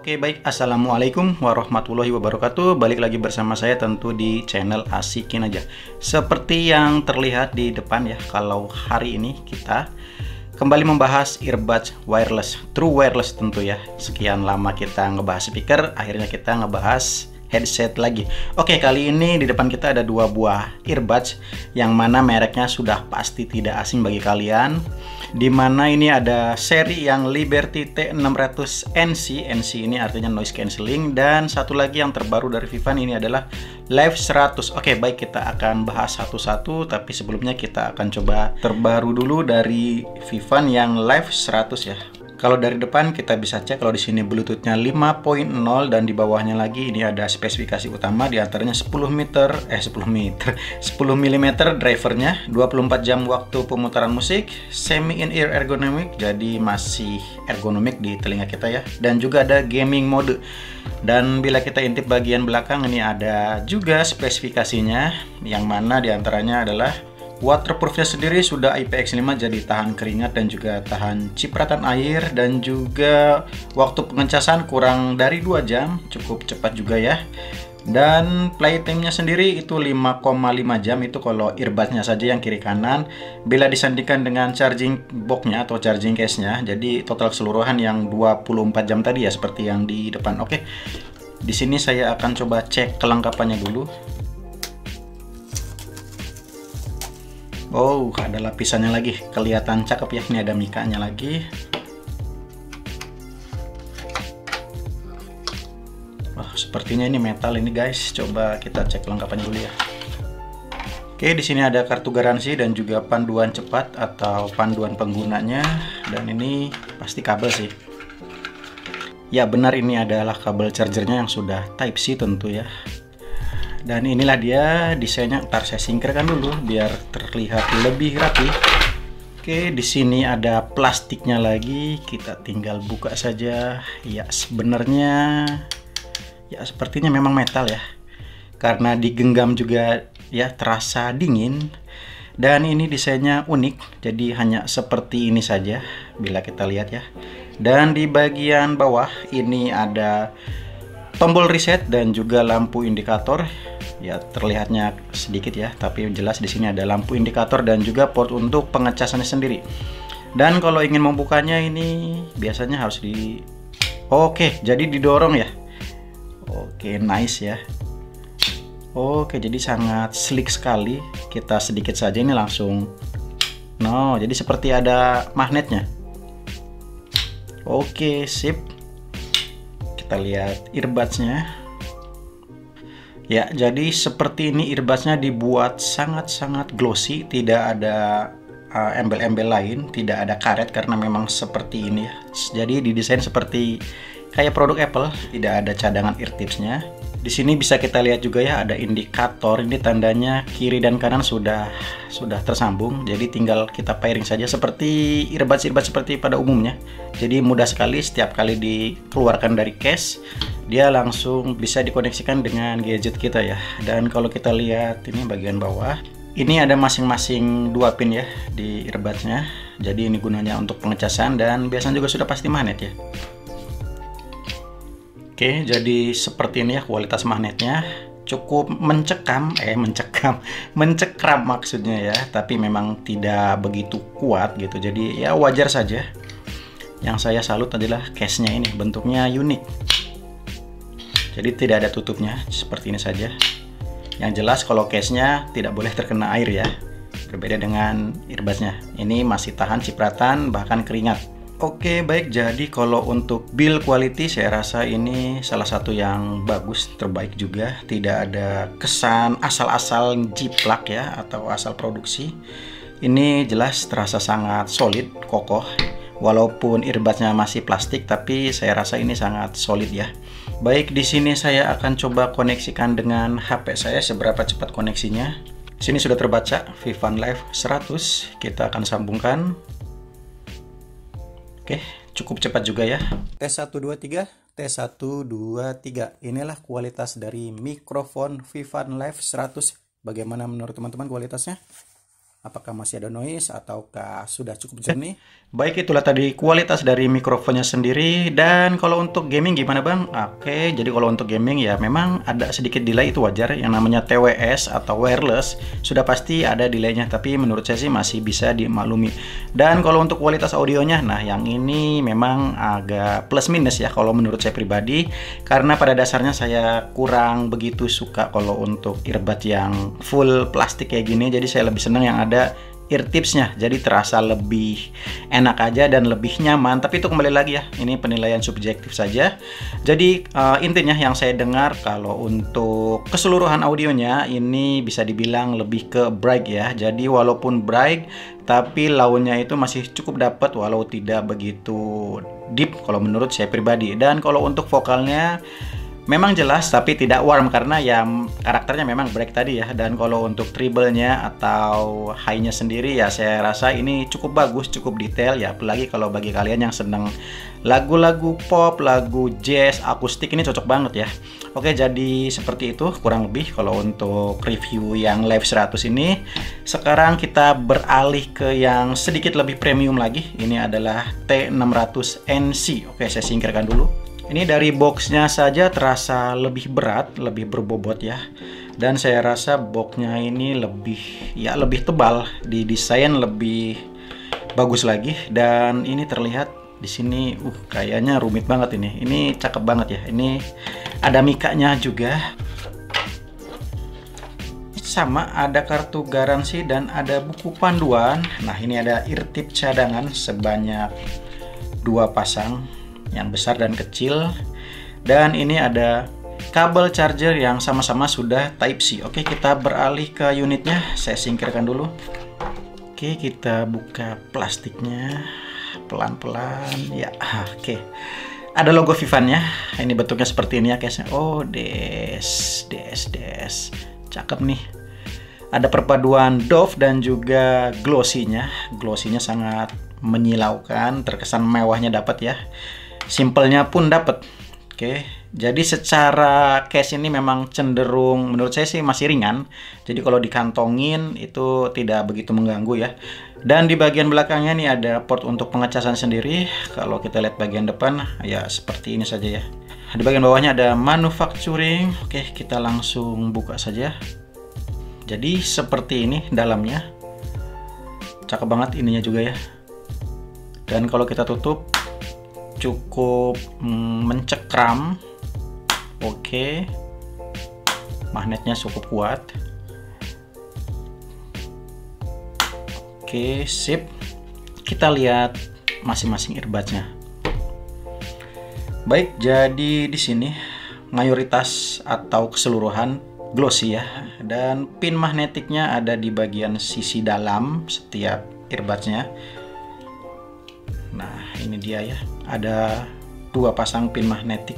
Oke baik, Assalamualaikum warahmatullahi wabarakatuh. Balik lagi bersama saya tentu di channel Asikin Aja. Seperti yang terlihat di depan ya, kalau hari ini kita kembali membahas earbuds wireless, true wireless tentu ya. Sekian lama kita ngebahas speaker, akhirnya kita ngebahas headset lagi. Oke, kali ini di depan kita ada dua buah earbuds yang mana mereknya sudah pasti tidak asing bagi kalian. Dimana ini ada seri yang Liberty T600NC. NC ini artinya noise cancelling, dan satu lagi yang terbaru dari Vivan ini adalah Live 100. Oke, baik, kita akan bahas satu-satu, tapi sebelumnya kita akan coba terbaru dulu dari Vivan yang Live 100 ya. Kalau dari depan kita bisa cek kalau di sini Bluetooth-nya 5.0, dan di bawahnya lagi ini ada spesifikasi utama, di antaranya 10 mm drivernya, 24 jam waktu pemutaran musik, semi in-ear ergonomic, jadi masih ergonomik di telinga kita ya, dan juga ada gaming mode. Dan bila kita intip bagian belakang ini ada juga spesifikasinya, yang mana di antaranya adalah waterproofnya sendiri sudah IPX5, jadi tahan keringat dan juga tahan cipratan air, dan juga waktu pengecasan kurang dari 2 jam, cukup cepat juga ya. Dan playtime-nya sendiri itu 5,5 jam, itu kalau earbuds-nya saja yang kiri kanan. Bila disandingkan dengan charging box-nya atau charging case-nya, jadi total keseluruhan yang 24 jam tadi ya, seperti yang di depan. Oke, di sini saya akan coba cek kelengkapannya dulu. Oh, ada lapisannya lagi, kelihatan cakep ya. Ini ada mikanya lagi. Wah, sepertinya ini metal ini guys. Coba kita cek kelengkapannya dulu ya. Oke, di sini ada kartu garansi dan juga panduan cepat atau panduan penggunanya. Dan ini pasti kabel sih. Ya benar, ini adalah kabel chargernya yang sudah Type C tentu ya. Dan inilah dia desainnya. Ntar saya singkirkan dulu biar terlihat lebih rapi. Oke, di sini ada plastiknya lagi. Kita tinggal buka saja. Ya, sebenarnya ya sepertinya memang metal ya. Karena digenggam juga ya terasa dingin. Dan ini desainnya unik. Jadi hanya seperti ini saja bila kita lihat ya. Dan di bagian bawah ini ada tombol reset dan juga lampu indikator. Ya terlihatnya sedikit ya, tapi jelas di sini ada lampu indikator dan juga port untuk pengecasannya sendiri. Dan kalau ingin membukanya ini biasanya harus Oke, jadi didorong ya. Oke, nice ya. Oke, jadi sangat sleek sekali. Kita sedikit saja ini langsung. No, jadi seperti ada magnetnya. Oke, sip. Kita lihat earbuds-nya. Ya, jadi seperti ini earbuds-nya dibuat sangat-sangat glossy, tidak ada embel-embel lain, tidak ada karet karena memang seperti ini ya. Jadi didesain seperti kayak produk Apple, tidak ada cadangan ear tips-nya. Di sini bisa kita lihat juga ya, ada indikator, ini tandanya kiri dan kanan sudah tersambung. Jadi tinggal kita pairing saja seperti earbuds seperti pada umumnya. Jadi mudah sekali, setiap kali dikeluarkan dari case, dia langsung bisa dikoneksikan dengan gadget kita ya. Dan kalau kita lihat ini bagian bawah, ini ada masing-masing 2 pin ya di earbuds-nya. Jadi ini gunanya untuk pengecasan, dan biasanya juga sudah pasti magnet ya. Oke, jadi seperti ini ya kualitas magnetnya. Cukup mencekram maksudnya ya, tapi memang tidak begitu kuat gitu. Jadi ya wajar saja. Yang saya salut adalah case-nya ini, bentuknya unik. Jadi tidak ada tutupnya, seperti ini saja. Yang jelas kalau case-nya tidak boleh terkena air ya. Berbeda dengan earbuds-nya. Ini masih tahan cipratan bahkan keringat. Oke, baik, jadi kalau untuk build quality saya rasa ini salah satu yang bagus, terbaik juga. Tidak ada kesan asal-asal jiplak ya atau asal produksi. Ini jelas terasa sangat solid, kokoh. Walaupun earbuds-nya masih plastik, tapi saya rasa ini sangat solid ya. Baik, di sini saya akan coba koneksikan dengan HP saya seberapa cepat koneksinya. Di sini sudah terbaca Vivan Live 100. Kita akan sambungkan. Oke, cukup cepat juga ya. Tes 1 2 3, tes 1 2 3. Inilah kualitas dari mikrofon Vivan Live 100. Bagaimana menurut teman-teman kualitasnya? apakah masih ada noise ataukah sudah cukup jernih. Baik, itulah tadi kualitas dari mikrofonnya sendiri. Dan kalau untuk gaming gimana Bang? Oke, jadi kalau untuk gaming ya memang ada sedikit delay, itu wajar. Yang namanya TWS atau wireless sudah pasti ada delaynya, tapi menurut saya sih masih bisa dimaklumi. Dan kalau untuk kualitas audionya, nah yang ini memang agak plus minus ya kalau menurut saya pribadi, karena pada dasarnya saya kurang begitu suka kalau untuk earbud yang full plastik kayak gini. Jadi saya lebih senang yang ada ear tipsnya, jadi terasa lebih enak aja dan lebih nyaman. Tapi itu kembali lagi ya, ini penilaian subjektif saja. Jadi intinya yang saya dengar kalau untuk keseluruhan audionya ini bisa dibilang lebih ke bright ya. Jadi walaupun bright tapi launnya itu masih cukup dapat walau tidak begitu deep kalau menurut saya pribadi. Dan kalau untuk vokalnya memang jelas tapi tidak warm karena ya karakternya memang break tadi ya. Dan kalau untuk treble-nya atau high-nya sendiri ya saya rasa ini cukup bagus, cukup detail ya. Apalagi kalau bagi kalian yang seneng lagu-lagu pop, lagu jazz, akustik, ini cocok banget ya. Oke, jadi seperti itu kurang lebih kalau untuk review yang Live 100 ini. Sekarang kita beralih ke yang sedikit lebih premium lagi. Ini adalah T600NC. Oke, saya singkirkan dulu. Ini dari boxnya saja terasa lebih berat, lebih berbobot ya. Dan saya rasa boxnya ini lebih tebal, didesain lebih bagus lagi. Dan ini terlihat di sini, kayaknya rumit banget ini. Ini cakep banget ya. Ini ada mikanya juga. Sama ada kartu garansi dan ada buku panduan. Nah, ini ada ear tip cadangan sebanyak 2 pasang, yang besar dan kecil. Dan ini ada kabel charger yang sama-sama sudah Type C. Oke, kita beralih ke unitnya. Saya singkirkan dulu. Oke, kita buka plastiknya pelan-pelan ya. Oke, ada logo Vivan-nya. Ini bentuknya seperti ini ya case-nya. Oh, des. Cakep nih. Ada perpaduan doff dan juga glossy-nya. Glossy-nya sangat menyilaukan, terkesan mewahnya dapat ya. Simpelnya pun dapat. Oke, jadi secara case ini memang cenderung menurut saya sih masih ringan. Jadi kalau dikantongin itu tidak begitu mengganggu ya. Dan di bagian belakangnya nih ada port untuk pengecasan sendiri. Kalau kita lihat bagian depan ya seperti ini saja ya. Di bagian bawahnya ada manufacturing. Oke, kita langsung buka saja. Jadi seperti ini dalamnya. Cakep banget ininya juga ya. Dan kalau kita tutup cukup mencekram. Oke, magnetnya cukup kuat. Oke, sip. Kita lihat masing-masing earbudnya. Baik, jadi di sini mayoritas atau keseluruhan glossy ya. Dan pin magnetiknya ada di bagian sisi dalam setiap earbudnya. Nah, ini dia ya. Ada 2 pasang pin magnetik.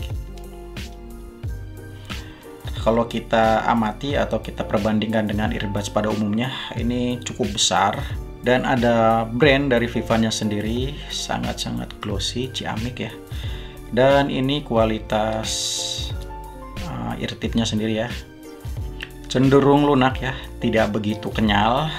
Kalau kita amati atau kita perbandingkan dengan earbuds pada umumnya, ini cukup besar. Dan ada brand dari Vivan-nya sendiri, sangat-sangat glossy, ciamik ya. Dan ini kualitas ear tip-nya sendiri ya. Cenderung lunak ya, tidak begitu kenyal.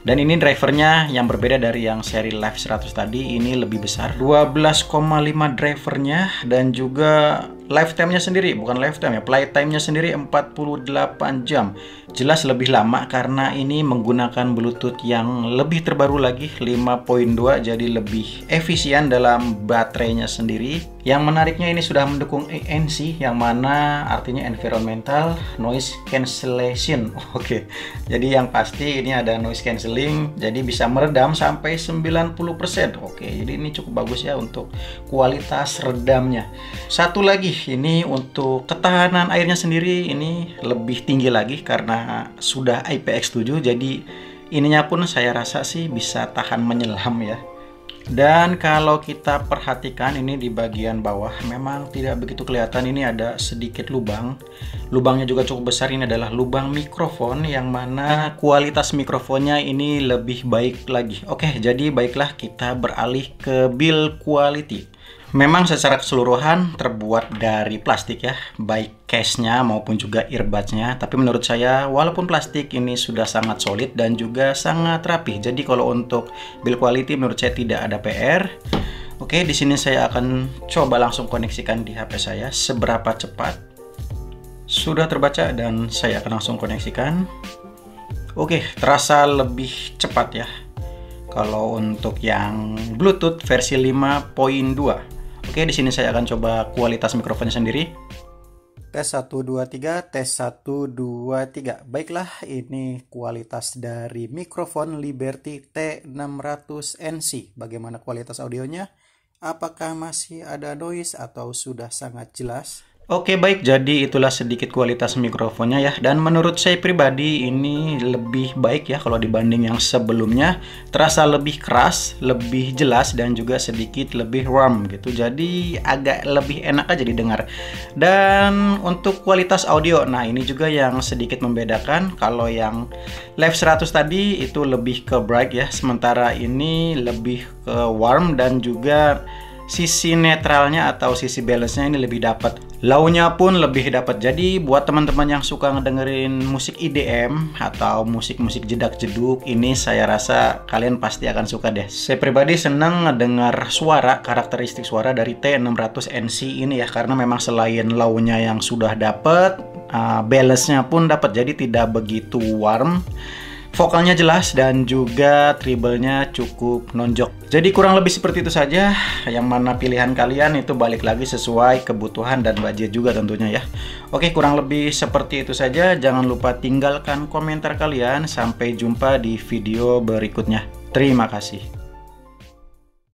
Dan ini drivernya yang berbeda dari yang seri Live 100 tadi, ini lebih besar, 12,5 drivernya. Dan juga lifetime-nya sendiri, bukan lifetime ya, playtime-nya sendiri 48 jam. Jelas lebih lama karena ini menggunakan Bluetooth yang lebih terbaru lagi, 5.2, jadi lebih efisien dalam baterainya sendiri. Yang menariknya ini sudah mendukung ANC, yang mana artinya environmental noise cancellation. Oke, jadi yang pasti ini ada noise cancelling, jadi bisa meredam sampai 90%. Oke, jadi ini cukup bagus ya untuk kualitas redamnya. Satu lagi, ini untuk ketahanan airnya sendiri ini lebih tinggi lagi karena sudah IPX7, jadi ininya pun saya rasa sih bisa tahan menyelam ya. Dan kalau kita perhatikan ini di bagian bawah memang tidak begitu kelihatan, ini ada sedikit lubang. Lubangnya juga cukup besar, ini adalah lubang mikrofon yang mana kualitas mikrofonnya ini lebih baik lagi. Oke, jadi baiklah kita beralih ke build quality. Memang secara keseluruhan terbuat dari plastik ya, baik case-nya maupun juga earbuds-nya. Tapi menurut saya walaupun plastik ini sudah sangat solid dan juga sangat rapih. Jadi kalau untuk build quality menurut saya tidak ada PR. Oke, di sini saya akan coba langsung koneksikan di HP saya seberapa cepat. Sudah terbaca dan saya akan langsung koneksikan. Oke, terasa lebih cepat ya. Kalau untuk yang Bluetooth versi 5.2. Oke, di sini saya akan coba kualitas mikrofonnya sendiri. Tes 1 2 3, tes 1 2 3. Baiklah, ini kualitas dari mikrofon Liberty T600NC. Bagaimana kualitas audionya? Apakah masih ada noise atau sudah sangat jelas? Oke, baik, jadi itulah sedikit kualitas mikrofonnya ya. Dan menurut saya pribadi ini lebih baik ya kalau dibanding yang sebelumnya. Terasa lebih keras, lebih jelas, dan juga sedikit lebih warm gitu. Jadi agak lebih enak aja didengar. Dan untuk kualitas audio, nah ini juga yang sedikit membedakan. Kalau yang Live 100 tadi itu lebih ke bright ya. Sementara ini lebih ke warm dan juga sisi netralnya atau sisi balance-nya ini lebih dapat. Low-nya pun lebih dapat. Jadi buat teman-teman yang suka ngedengerin musik EDM atau musik-musik jedak-jeduk, ini saya rasa kalian pasti akan suka deh. Saya pribadi senang ngedengar suara, karakteristik suara dari T600NC ini ya, karena memang selain low-nya yang sudah dapat, balance-nya pun dapat. Jadi tidak begitu warm. Vokalnya jelas dan juga treble-nya cukup nonjok. Jadi kurang lebih seperti itu saja. Yang mana pilihan kalian itu balik lagi sesuai kebutuhan dan budget juga tentunya ya. Oke, kurang lebih seperti itu saja. Jangan lupa tinggalkan komentar kalian. Sampai jumpa di video berikutnya. Terima kasih.